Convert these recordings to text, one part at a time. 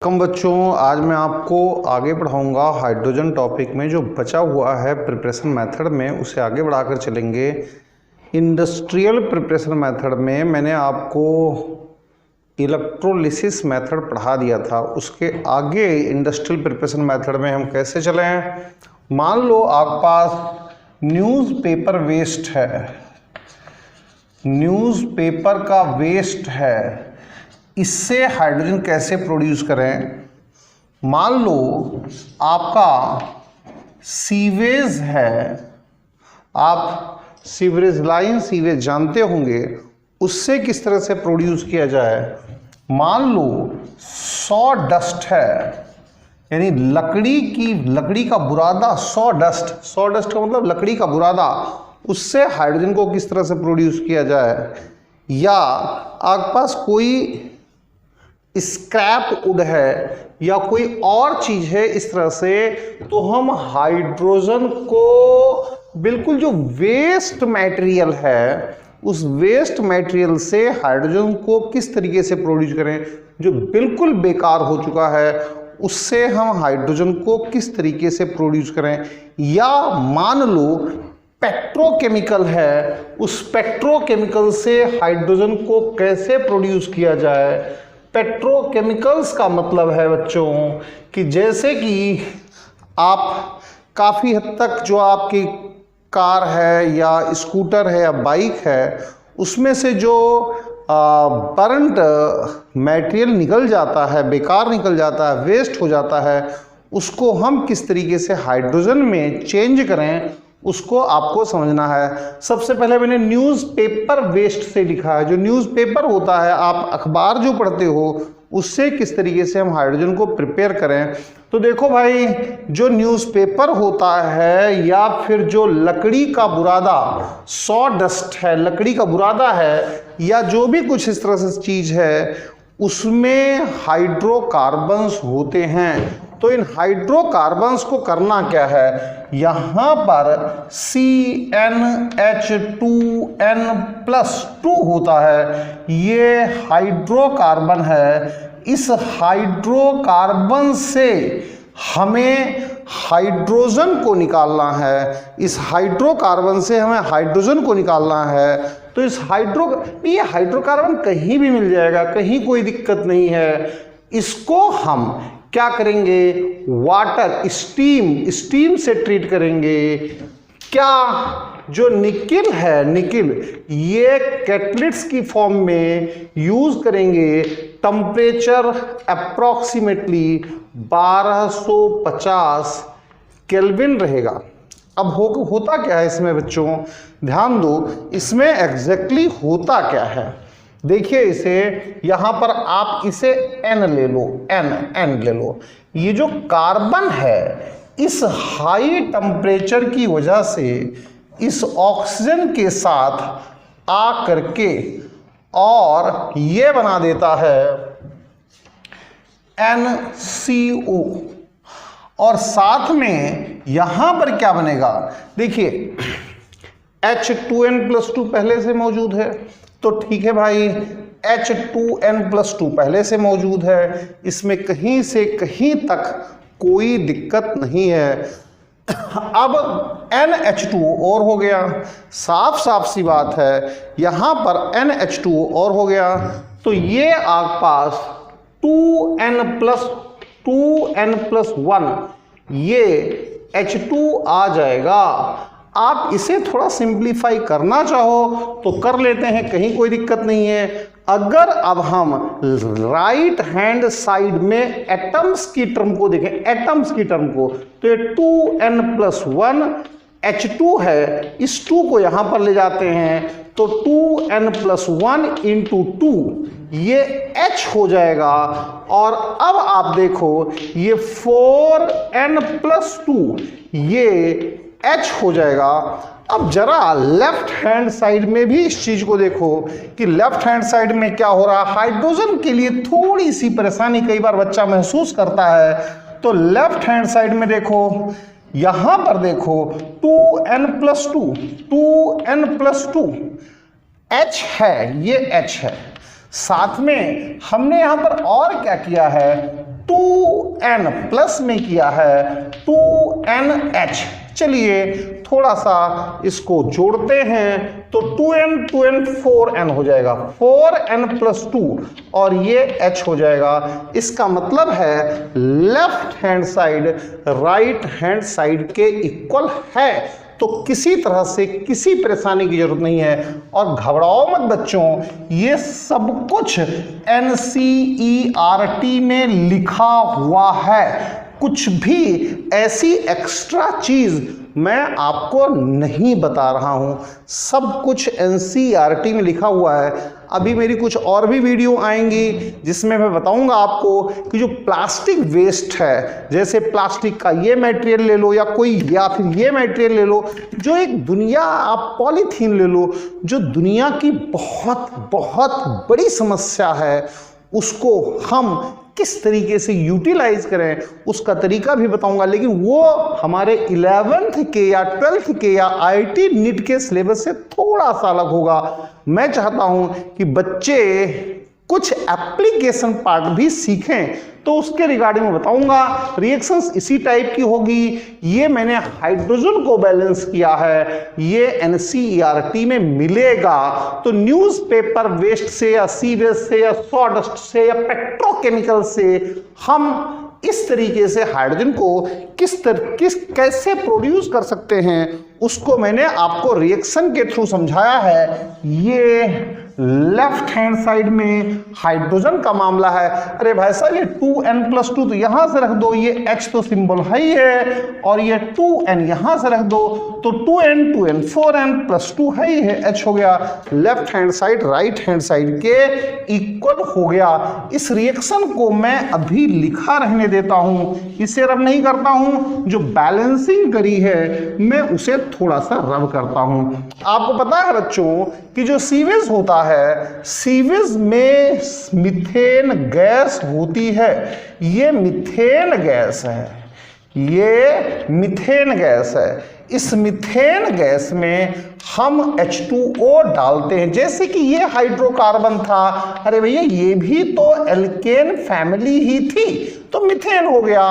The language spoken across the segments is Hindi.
वेलकम बच्चों, आज मैं आपको आगे पढ़ाऊंगा हाइड्रोजन टॉपिक में जो बचा हुआ है प्रिपरेशन मेथड में, उसे आगे बढ़ाकर चलेंगे। इंडस्ट्रियल प्रिपरेशन मेथड में मैंने आपको इलेक्ट्रोलिसिस मेथड पढ़ा दिया था, उसके आगे इंडस्ट्रियल प्रिपरेशन मेथड में हम कैसे चलें। मान लो आपके पास न्यूज़पेपर वेस्ट है, न्यूज़पेपर का वेस्ट है, इससे हाइड्रोजन कैसे प्रोड्यूस करें। मान लो आपका सीवेज है, आप सीवरेज लाइन, सीवेज जानते होंगे, उससे किस तरह से प्रोड्यूस किया जाए। मान लो सॉ डस्ट है, यानी लकड़ी का बुरादा, सॉ डस्ट का मतलब लकड़ी का बुरादा, उससे हाइड्रोजन को किस तरह से प्रोड्यूस किया जाए। या आपके पास कोई स्क्रैप वुड है या कोई और चीज है इस तरह से, तो हम हाइड्रोजन को बिल्कुल जो वेस्ट मटेरियल है, उस वेस्ट मटेरियल से हाइड्रोजन को किस तरीके से प्रोड्यूस करें। जो बिल्कुल बेकार हो चुका है उससे हम हाइड्रोजन को किस तरीके से प्रोड्यूस करें। या मान लो पेट्रोकेमिकल है, उस पेट्रोकेमिकल से हाइड्रोजन को कैसे प्रोड्यूस किया जाए। पेट्रोकेमिकल्स का मतलब है बच्चों कि जैसे कि आप काफ़ी हद तक जो आपकी कार है या स्कूटर है या बाइक है, उसमें से जो बर्न्ड मटेरियल निकल जाता है, बेकार निकल जाता है, वेस्ट हो जाता है, उसको हम किस तरीके से हाइड्रोजन में चेंज करें, उसको आपको समझना है। सबसे पहले मैंने न्यूज़पेपर वेस्ट से लिखा है। जो न्यूज़पेपर होता है, आप अखबार जो पढ़ते हो, उससे किस तरीके से हम हाइड्रोजन को प्रिपेयर करें। तो देखो भाई, जो न्यूज़पेपर होता है या फिर जो लकड़ी का बुरादा, सॉ डस्ट है, लकड़ी का बुरादा है, या जो भी कुछ इस तरह से चीज़ है, उसमें हाइड्रोकार्बन्स होते हैं। तो इन हाइड्रोकार्बन्स को करना क्या है, यहाँ पर CnH2n+2 होता है, ये हाइड्रोकार्बन है। इस हाइड्रोकार्बन से हमें हाइड्रोजन को निकालना है, इस हाइड्रोकार्बन से हमें हाइड्रोजन को निकालना है। तो इस ये हाइड्रोकार्बन कहीं भी मिल जाएगा, कहीं कोई दिक्कत नहीं है। इसको हम क्या करेंगे, वाटर स्टीम से ट्रीट करेंगे। क्या जो निकिल है, निकिल ये कैटलिट्स की फॉर्म में यूज करेंगे। टेम्परेचर अप्रॉक्सीमेटली 1250 केल्विन रहेगा। अब होता क्या है इसमें बच्चों, ध्यान दो, इसमें एग्जैक्टली होता क्या है। देखिए इसे, यहाँ पर आप इसे N ले लो, N ले लो। ये जो कार्बन है, इस हाई टेम्परेचर की वजह से इस ऑक्सीजन के साथ आ करके और ये बना देता है NCO, और साथ में यहाँ पर क्या बनेगा, देखिए H2n+2 पहले से मौजूद है, तो ठीक है भाई, H2n+2 पहले से मौजूद है, इसमें कहीं से कहीं तक कोई दिक्कत नहीं है। अब NH2O और हो गया, साफ साफ सी बात है, यहाँ पर NH2O और हो गया, तो ये आपके पास 2n+1 ये H2 आ जाएगा। आप इसे थोड़ा सिंप्लीफाई करना चाहो तो कर लेते हैं, कहीं कोई दिक्कत नहीं है। अगर अब हम राइट हैंड साइड में एटम्स की टर्म को देखें, एटम्स की टर्म को, तो ये 2n+1 H2 है, इस 2 को यहां पर ले जाते हैं, तो 2n+1 × 2 ये H हो जाएगा। और अब आप देखो ये 4n+2 ये H हो जाएगा। अब जरा लेफ्ट हैंड साइड में भी इस चीज को देखो कि लेफ्ट हैंड साइड में क्या हो रहा है। हाइड्रोजन के लिए थोड़ी सी परेशानी कई बार बच्चा महसूस करता है, तो लेफ्ट हैंड साइड में देखो, यहां पर देखो 2n+2 H है, ये H है। साथ में हमने यहां पर और क्या किया है, 2n प्लस में किया है 2NH। चलिए थोड़ा सा इसको जोड़ते हैं तो 2n 4n हो जाएगा, 4n + 2 और ये h हो जाएगा। इसका मतलब है left hand side right hand side के इक्वल है। तो किसी तरह से किसी परेशानी की जरूरत नहीं है। और घबराओ मत बच्चों, ये सब कुछ NCERT में लिखा हुआ है। कुछ भी ऐसी एक्स्ट्रा चीज मैं आपको नहीं बता रहा हूं, सब कुछ NCERT में लिखा हुआ है। अभी मेरी कुछ और भी वीडियो आएंगी जिसमें मैं बताऊंगा आपको कि जो प्लास्टिक वेस्ट है, जैसे प्लास्टिक का ये मटेरियल ले लो या फिर ये मटेरियल ले लो, जो एक दुनिया, आप पॉलीथीन ले लो, जो दुनिया की बहुत बहुत बड़ी समस्या है, उसको हम किस तरीके से यूटिलाइज करें उसका तरीका भी बताऊंगा। लेकिन वो हमारे 11th के या 12th के या IIT नीट के सिलेबस से थोड़ा सा अलग होगा। मैं चाहता हूं कि बच्चे कुछ एप्लीकेशन पार्ट भी सीखें, तो उसके रिगार्डिंग में बताऊंगा। रिएक्शंस इसी टाइप की होगी। ये मैंने हाइड्रोजन को बैलेंस किया है, ये NCERT में मिलेगा। तो न्यूज़पेपर वेस्ट से या सीवेज से या सॉडस्ट से या पेट्रोकेमिकल से हम इस तरीके से हाइड्रोजन को कैसे प्रोड्यूस कर सकते हैं, उसको मैंने आपको रिएक्शन के थ्रू समझाया है। ये लेफ्ट हैंड साइड में हाइड्रोजन का मामला है। अरे भाई साहब, ये 2n + 2 तो यहां से रख दो, ये H तो सिंबल है ही है, और ये 2n यहां से रख दो तो 2n 4n + 2 है ही है, H हो गया। Left hand side right hand side के इक्वल हो गया। इस रिएक्शन को मैं अभी लिखा रहने देता हूं, इसे रब नहीं करता हूं। जो बैलेंसिंग करी है मैं उसे थोड़ा सा रब करता हूं। आपको पता है बच्चों कि जो सीवेज होता है, सीवेज में मीथेन गैस होती है। ये मीथेन गैस है, ये मीथेन गैस है। इस मीथेन गैस में हम H2O डालते हैं। जैसे कि ये हाइड्रोकार्बन था, अरे भैया ये भी तो एल्केन फैमिली ही थी, तो मीथेन हो गया।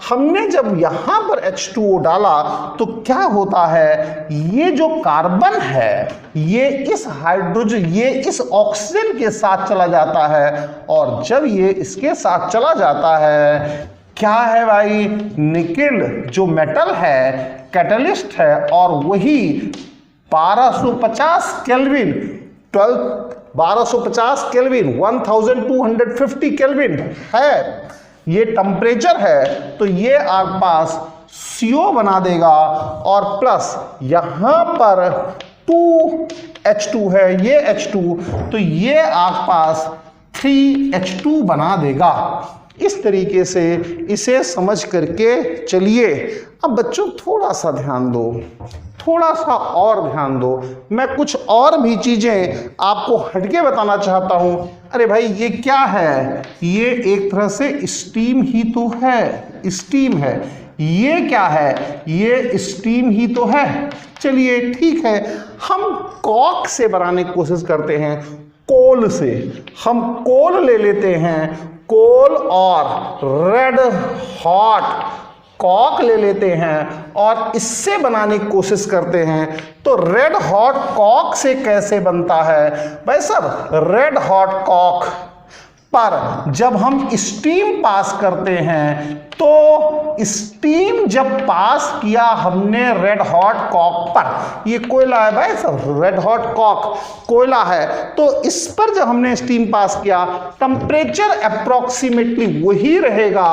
हमने जब यहां पर H2O डाला तो क्या होता है, ये जो कार्बन है ये इस हाइड्रोजन, ये इस ऑक्सीजन के साथ चला जाता है, और जब ये इसके साथ चला जाता है, क्या है भाई, निकेल जो मेटल है कैटलिस्ट है, और वही 1250 केल्विन 1250 केल्विन 1250 केल्विन है, ये टेम्परेचर है। तो ये आपके पास CO बना देगा, और प्लस यहां पर 2H2 है, ये H2, तो ये आपके पास 3H2 बना देगा। इस तरीके से इसे समझ करके चलिए। अब बच्चों थोड़ा सा ध्यान दो, थोड़ा सा और ध्यान दो। मैं कुछ और भी चीजें आपको हटके बताना चाहता हूं। अरे भाई ये क्या है, ये एक तरह से स्टीम ही तो है, स्टीम है। ये क्या है, ये स्टीम ही तो है। चलिए ठीक है, हम कॉक से बनाने की कोशिश करते हैं, कोल से। हम कोल ले लेते हैं, कोल और रेड हॉट कॉक ले लेते हैं और इससे बनाने की कोशिश करते हैं। तो रेड हॉट कॉक से कैसे बनता है भाई साहब, रेड हॉट कॉक पर जब हम स्टीम पास करते हैं, तो स्टीम जब पास किया हमने रेड हॉट कॉक पर, ये कोयला है भाई साहब, रेड हॉट कॉक कोयला है, तो इस पर जब हमने स्टीम पास किया, टेम्परेचर अप्रोक्सीमेटली वही रहेगा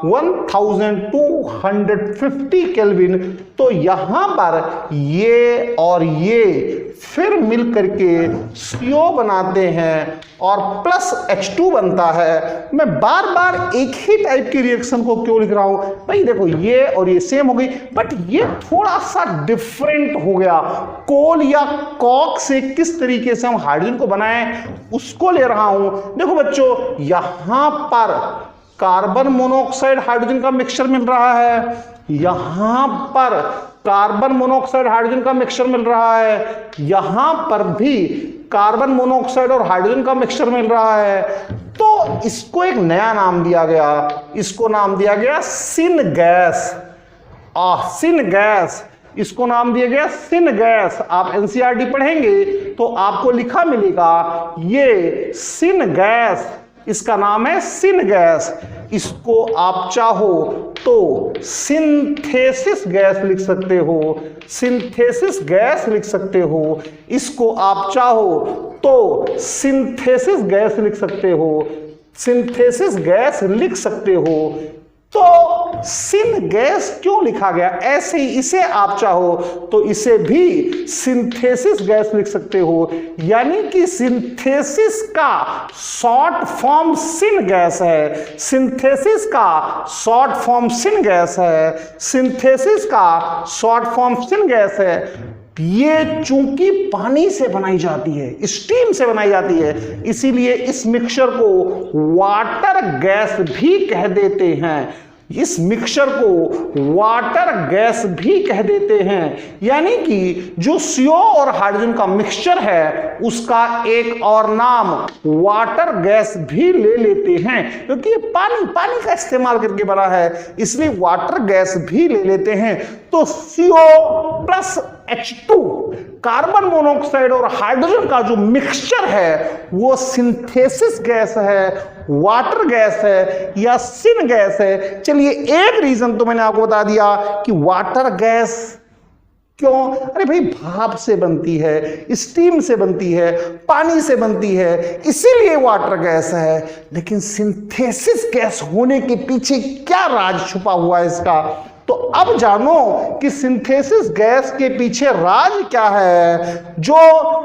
1250 केल्विन। तो यहां पर ये और ये फिर मिल करके CO बनाते हैं और प्लस H2 बनता है। मैं बार बार एक ही टाइप की रिएक्शन को क्यों लिख रहा हूं भाई, देखो ये और ये सेम हो गई, बट ये थोड़ा सा डिफरेंट हो गया। कोल या कॉक से किस तरीके से हम हाइड्रोजन को बनाएं उसको ले रहा हूं। देखो बच्चों, यहां पर कार्बन मोनोऑक्साइड हाइड्रोजन का मिक्सचर मिल रहा है, यहां पर कार्बन मोनोऑक्साइड हाइड्रोजन का मिक्सचर मिल रहा है, यहां पर भी कार्बन मोनोऑक्साइड और हाइड्रोजन का मिक्सचर मिल रहा है, तो इसको एक नया नाम दिया गया, इसको नाम दिया गया सिन गैस। सिन गैस, इसको नाम दिया गया सिन गैस। आप एनसीईआरटी पढ़ेंगे तो आपको लिखा मिलेगा ये सिन गैस, इसका नाम है सिन गैस। इसको आप चाहो तो सिंथेसिस गैस लिख सकते हो, सिंथेसिस गैस लिख सकते हो। इसको आप चाहो तो सिंथेसिस गैस लिख सकते हो, सिंथेसिस गैस लिख सकते हो। तो सिन गैस क्यों लिखा गया? ऐसे ही इसे आप चाहो तो इसे भी सिंथेसिस गैस लिख सकते हो, यानी कि सिंथेसिस का शॉर्ट फॉर्म सिन गैस है, सिंथेसिस का शॉर्ट फॉर्म सिन गैस है, सिंथेसिस का शॉर्ट फॉर्म सिन गैस है। ये चूंकि पानी से बनाई जाती है, स्टीम से बनाई जाती है, इसीलिए इस मिक्सचर को वाटर गैस भी कह देते हैं, इस मिक्सचर को वाटर गैस भी कह देते हैं। यानी कि जो CO और हाइड्रोजन का मिक्सचर है उसका एक और नाम वाटर गैस भी ले लेते हैं, क्योंकि ये पानी का इस्तेमाल करके बना है, इसलिए वाटर गैस भी ले लेते हैं। तो CO plus H2 carbon monoxide और हाइड्रोजन का जो मिक्सचर है वो सिंथेसिस गैस है, वाटर गैस है या सिन गैस है। चलिए एक रीजन तो मैंने आपको बता दिया कि वाटर गैस क्यों? अरे भाई भाप से बनती है, स्टीम से बनती है, पानी से बनती है, इसीलिए वाटर गैस है। लेकिन सिंथेसिस गैस होने के पीछे क्या राज छुपा हुआ है इसका? तो अब जानो कि सिंथेसिस गैस के पीछे राज क्या है। जो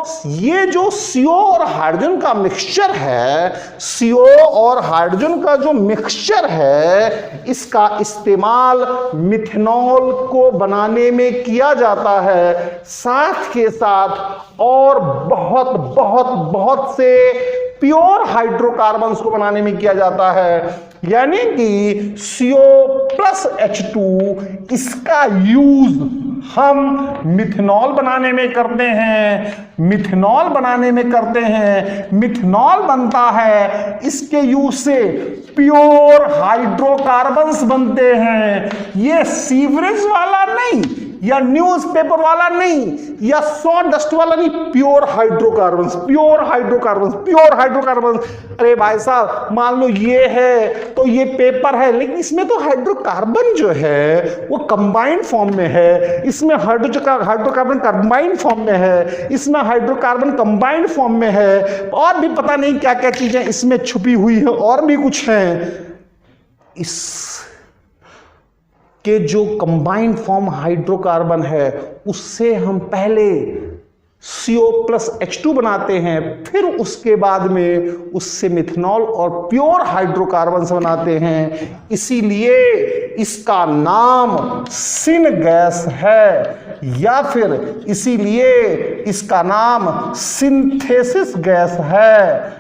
CO और हाइड्रोजन का मिक्सचर है, CO और हाइड्रोजन का जो मिक्सचर है, इसका इस्तेमाल मिथेनॉल को बनाने में किया जाता है। साथ के साथ और बहुत बहुत बहुत से प्योर हाइड्रोकार्बन्स को बनाने में किया जाता है। यानी कि CO प्लस H2 इसका यूज हम मिथेनॉल बनाने में करते हैं, मिथेनॉल बनाने में करते हैं। मिथेनॉल बनता है, इसके यूज से प्योर हाइड्रोकार्बन्स बनते हैं। ये सीवरेज वाला नहीं या न्यूज़पेपर वाला नहीं या सॉडस्ट वाला नहीं, pure hydrocarbons, pure hydrocarbons, pure hydrocarbons. अरे भाई साहब मान लो ये है तो ये पेपर है, लेकिन इसमें तो हाइड्रोकार्बन जो है वो कंबाइंड फॉर्म में है, इसमें हाइड्रोकार्बन कंबाइंड फॉर्म में है, इसमें हाइड्रोकार्बन कंबाइंड फॉर्म में है, और भी पता नहीं क्या क्या चीजें इसमें छुपी हुई है, और भी कुछ है। इस के जो कंबाइंड फॉर्म हाइड्रोकार्बन है उससे हम पहले CO प्लस H2 बनाते हैं, फिर उसके बाद में उससे मिथेनॉल और प्योर हाइड्रोकार्बन बनाते हैं। इसीलिए इसका नाम सिन गैस है, या फिर इसीलिए इसका नाम सिंथेसिस गैस है,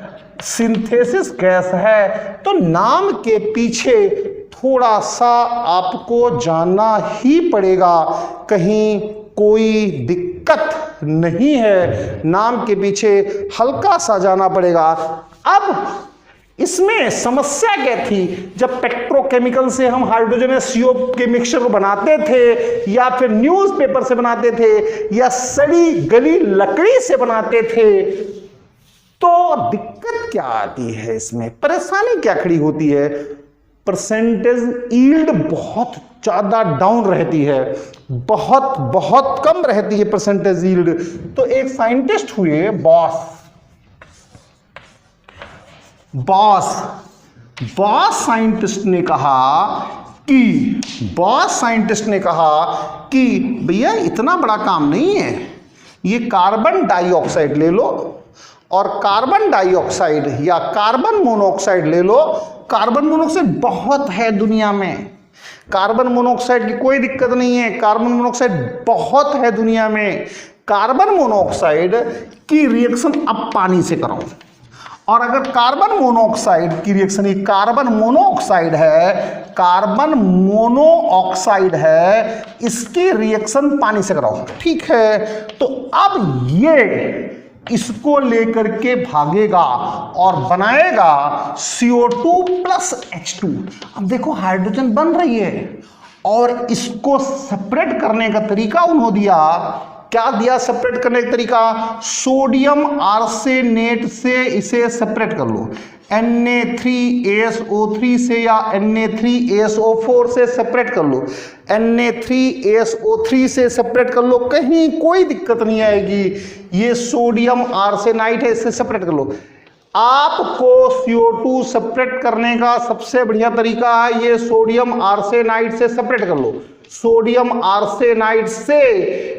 सिंथेसिस गैस है। तो नाम के पीछे थोड़ा सा आपको जानना ही पड़ेगा, कहीं कोई दिक्कत नहीं है, नाम के पीछे हल्का सा जाना पड़ेगा। अब इसमें समस्या क्या थी? जब पेट्रोकेमिकल से हम हाइड्रोजन CO के मिक्सचर को बनाते थे, या फिर न्यूज़पेपर से बनाते थे, या सड़ी गली लकड़ी से बनाते थे, तो दिक्कत क्या आती है? इसमें परेशानी क्या खड़ी होती है? परसेंटेज यील्ड बहुत ज़्यादा डाउन रहती है, बहुत बहुत कम रहती है परसेंटेज यील्ड। तो एक साइंटिस्ट हुए बॉस साइंटिस्ट ने कहा कि भैया इतना बड़ा काम नहीं है, ये कार्बन डाइऑक्साइड ले लो और कार्बन डाइऑक्साइड या कार्बन मोनोऑक्साइड ले लो। कार्बन मोनोऑक्साइड बहुत है दुनिया में, कार्बन मोनोऑक्साइड की कोई दिक्कत नहीं है, कार्बन मोनोऑक्साइड बहुत है दुनिया में। कार्बन मोनोऑक्साइड की रिएक्शन अब पानी से करो, और अगर कार्बन मोनोऑक्साइड की रिएक्शन, ये कार्बन मोनोऑक्साइड है, कार्बन मोनोऑक्साइड है, इसकी रिएक्शन पानी से कराओ, ठीक है। तो अब इसको लेकर के भागेगा और बनाएगा CO2 प्लस H2। अब देखो हाइड्रोजन बन रही है और इसको सेपरेट करने का तरीका उन्होंने दिया। क्या दिया सेपरेट करने का तरीका? सोडियम आर्सेनेट से इसे सेपरेट कर लो, Na3ASO3 से या Na3ASO4 से सेपरेट कर लो, Na3ASO3 से सेपरेट कर लो, कहीं कोई दिक्कत नहीं आएगी। ये सोडियम आर्सेनाइड है, इससे सेपरेट कर लो। आपको CO2 सेपरेट करने का सबसे बढ़िया तरीका है ये सोडियम आर्सेनाइड से सेपरेट कर लो। सोडियम आर्सेनाइड से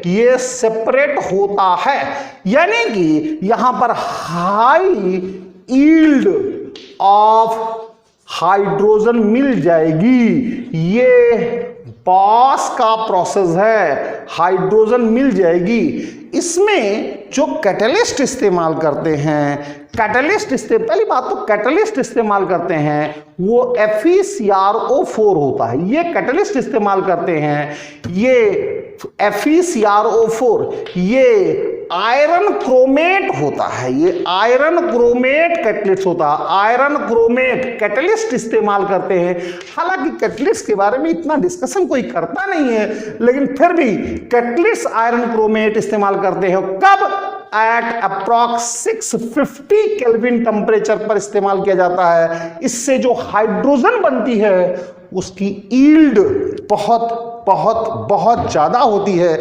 ये सेपरेट होता है, यानी कि यहां पर हाई यील्ड ऑफ हाइड्रोजन मिल जाएगी। ये बॉस का प्रोसेस है, हाइड्रोजन मिल जाएगी। इसमें जो कैटलिस्ट इस्तेमाल करते हैं, पहली बात तो कैटलिस्ट इस्तेमाल करते हैं वो FeCrO4 होता है। ये कैटलिस्ट इस्तेमाल करते हैं, ये FeCrO4 ये आयरन क्रोमेट होता है, ये आयरन क्रोमेट कैटलिस्ट होता है। आयरन क्रोमेट कैटलिस्ट इस्तेमाल करते हैं। हालांकि कैटलिस्ट के बारे में इतना डिस्कशन कोई करता नहीं है, लेकिन फिर भी कैटलिस्ट आयरन क्रोमेट इस्तेमाल करते हैं। कब? एट अप्रॉक्स 650 केल्विन टेम्परेचर पर इस्तेमाल किया जाता है। इससे जो हाइड्रोजन बनती है उसकी यील्ड बहुत बहुत बहुत ज्यादा होती है।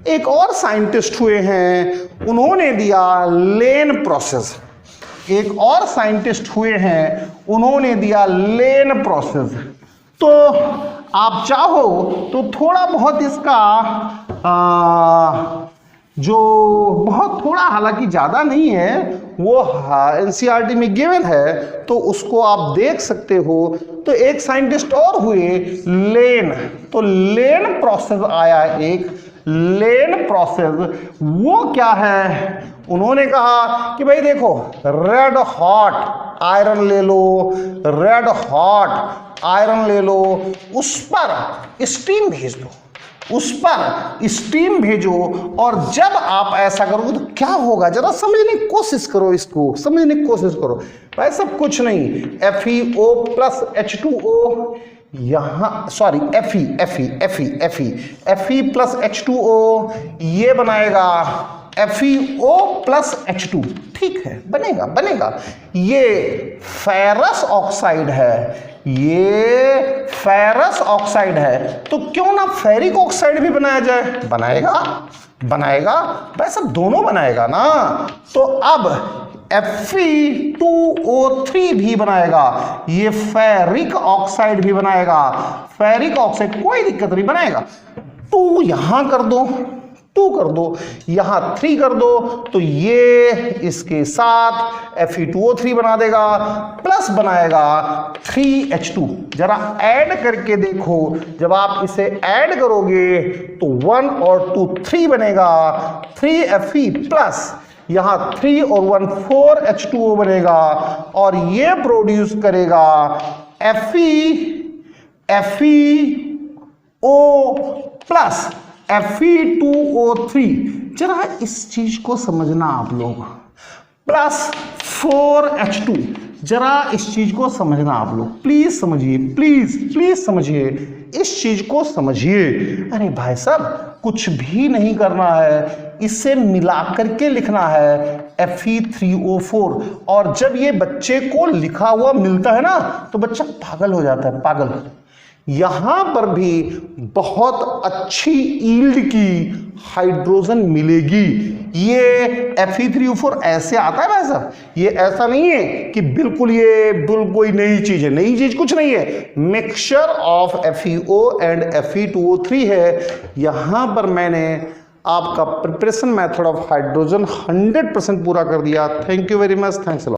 एक और साइंटिस्ट हुए हैं, उन्होंने दिया लेन प्रोसेस। एक और साइंटिस्ट हुए हैं, उन्होंने दिया लेन प्रोसेस। तो आप चाहो तो थोड़ा बहुत इसका जो बहुत थोड़ा, हालांकि ज़्यादा नहीं है, वो NCERT में गिवन है, तो उसको आप देख सकते हो। तो एक साइंटिस्ट और हुए लेन, तो लेन प्रोसेस आया एक लेन प्रोसेस। वो क्या है? उन्होंने कहा कि भाई देखो, रेड हॉट आयरन ले लो, रेड हॉट आयरन ले लो, उस पर स्टीम भेज दो, उस पर स्टीम भेजो, और जब आप ऐसा करोगे तो क्या होगा जरा समझने की कोशिश करो, इसको समझने की कोशिश करो। भाई सब कुछ नहीं, FeO प्लस H2O यहां, सॉरी Fe प्लस H2O ये बनाएगा FeO प्लस H2। ठीक है, बनेगा। ये फेरस ऑक्साइड है, ये फेरस ऑक्साइड है, तो क्यों ना फेरिक ऑक्साइड भी बनाया जाए? बनाएगा भाई सब दोनों बनाएगा ना। तो अब Fe2O3 भी बनाएगा, ये फेरिक ऑक्साइड भी बनाएगा। फेरिक ऑक्साइड कोई दिक्कत नहीं, बनाएगा। 2 यहां कर दो, 2 कर दो, यहां 3 कर दो, तो ये इसके साथ Fe2O3 बना देगा, प्लस बनाएगा 3H2। जरा ऐड करके देखो, जब आप इसे ऐड करोगे तो 1 और 2 3 बनेगा, 3Fe प्लस यहां 3 और 1 4H2O बनेगा, और ये प्रोड्यूस करेगा FeO प्लस Fe2O3। जरा इस चीज को समझना आप लोग, प्लस 4H2, जरा इस चीज को समझना आप लोग, प्लीज समझिए, प्लीज समझिए, इस चीज को समझिए। अरे भाई साहब कुछ भी नहीं करना है, इसे मिला करके लिखना है Fe3O4, और जब ये बच्चे को लिखा हुआ मिलता है ना तो बच्चा पागल हो जाता है, पागल। यहां पर भी बहुत अच्छी यील्ड की हाइड्रोजन मिलेगी। ये Fe3O4 ऐसे आता है भाई साहब, ये ऐसा नहीं है कि बिल्कुल ये कोई नई चीज है, नई चीज कुछ नहीं है, mixture of FeO and Fe2O3 है। यहां पर मैंने आपका प्रिपरेशन मेथड ऑफ हाइड्रोजन 100% पूरा कर दिया। Thank you very much, thanks a lot.